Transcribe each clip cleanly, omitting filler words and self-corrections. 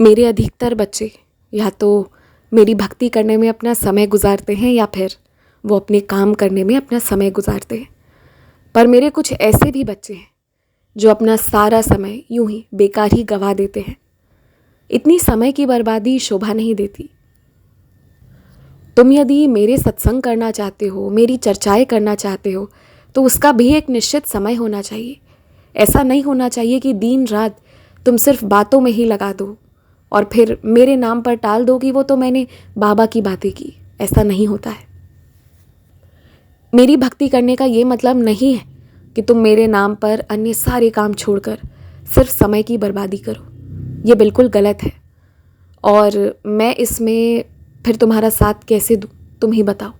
मेरे अधिकतर बच्चे या तो मेरी भक्ति करने में अपना समय गुजारते हैं या फिर वो अपने काम करने में अपना समय गुजारते हैं। पर मेरे कुछ ऐसे भी बच्चे हैं जो अपना सारा समय यूं ही बेकार ही गंवा देते हैं। इतनी समय की बर्बादी शोभा नहीं देती। तुम यदि मेरे सत्संग करना चाहते हो, मेरी चर्चाएं करना चाहते हो, तो उसका भी एक निश्चित समय होना चाहिए। ऐसा नहीं होना चाहिए कि दिन रात तुम सिर्फ बातों में ही लगा दो और फिर मेरे नाम पर टाल दो कि वो तो मैंने बाबा की बातें की। ऐसा नहीं होता है। मेरी भक्ति करने का ये मतलब नहीं है कि तुम मेरे नाम पर अन्य सारे काम छोड़कर सिर्फ समय की बर्बादी करो। ये बिल्कुल गलत है और मैं इसमें फिर तुम्हारा साथ कैसे दूँ, तुम ही बताओ।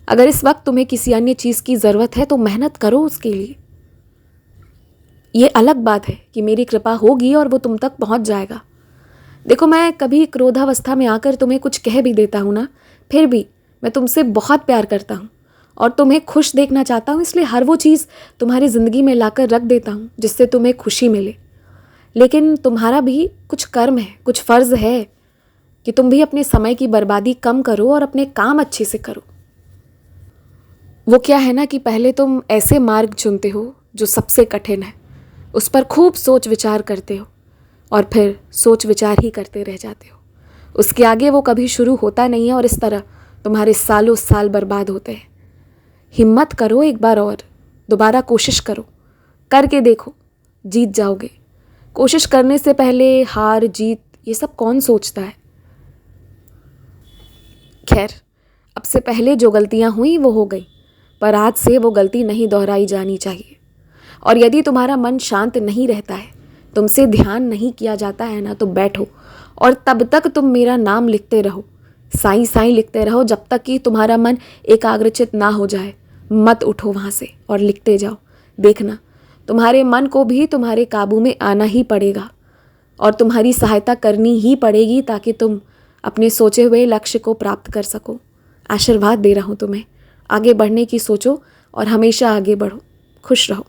अगर इस वक्त तुम्हें किसी अन्य चीज़ की ज़रूरत है तो मेहनत करो उसके लिए। ये अलग बात है कि मेरी कृपा होगी और वो तुम तक पहुंच जाएगा। देखो, मैं कभी क्रोधावस्था में आकर तुम्हें कुछ कह भी देता हूँ ना, फिर भी मैं तुमसे बहुत प्यार करता हूँ और तुम्हें खुश देखना चाहता हूँ, इसलिए हर वो चीज़ तुम्हारी ज़िंदगी में लाकर रख देता हूँ जिससे तुम्हें खुशी मिले। लेकिन तुम्हारा भी कुछ कर्म है, कुछ फ़र्ज़ है कि तुम भी अपने समय की बर्बादी कम करो और अपने काम अच्छे से करो। वो क्या है ना कि पहले तुम ऐसे मार्ग चुनते हो जो सबसे कठिन है, उस पर खूब सोच विचार करते हो और फिर सोच विचार ही करते रह जाते हो। उसके आगे वो कभी शुरू होता नहीं है और इस तरह तुम्हारे सालों साल बर्बाद होते हैं। हिम्मत करो, एक बार और दोबारा कोशिश करो, करके देखो, जीत जाओगे। कोशिश करने से पहले हार जीत ये सब कौन सोचता है। खैर, अब से पहले जो गलतियां हुई वो हो गई, पर आज से वो गलती नहीं दोहराई जानी चाहिए। और यदि तुम्हारा मन शांत नहीं रहता है, तुमसे ध्यान नहीं किया जाता है ना, तो बैठो और तब तक तुम मेरा नाम लिखते रहो, साईं साईं लिखते रहो, जब तक कि तुम्हारा मन एकाग्रचित ना हो जाए। मत उठो वहाँ से और लिखते जाओ। देखना, तुम्हारे मन को भी तुम्हारे काबू में आना ही पड़ेगा और तुम्हारी सहायता करनी ही पड़ेगी ताकि तुम अपने सोचे हुए लक्ष्य को प्राप्त कर सको। आशीर्वाद दे रहा हूँ तुम्हें। आगे बढ़ने की सोचो और हमेशा आगे बढ़ो। खुश रहो।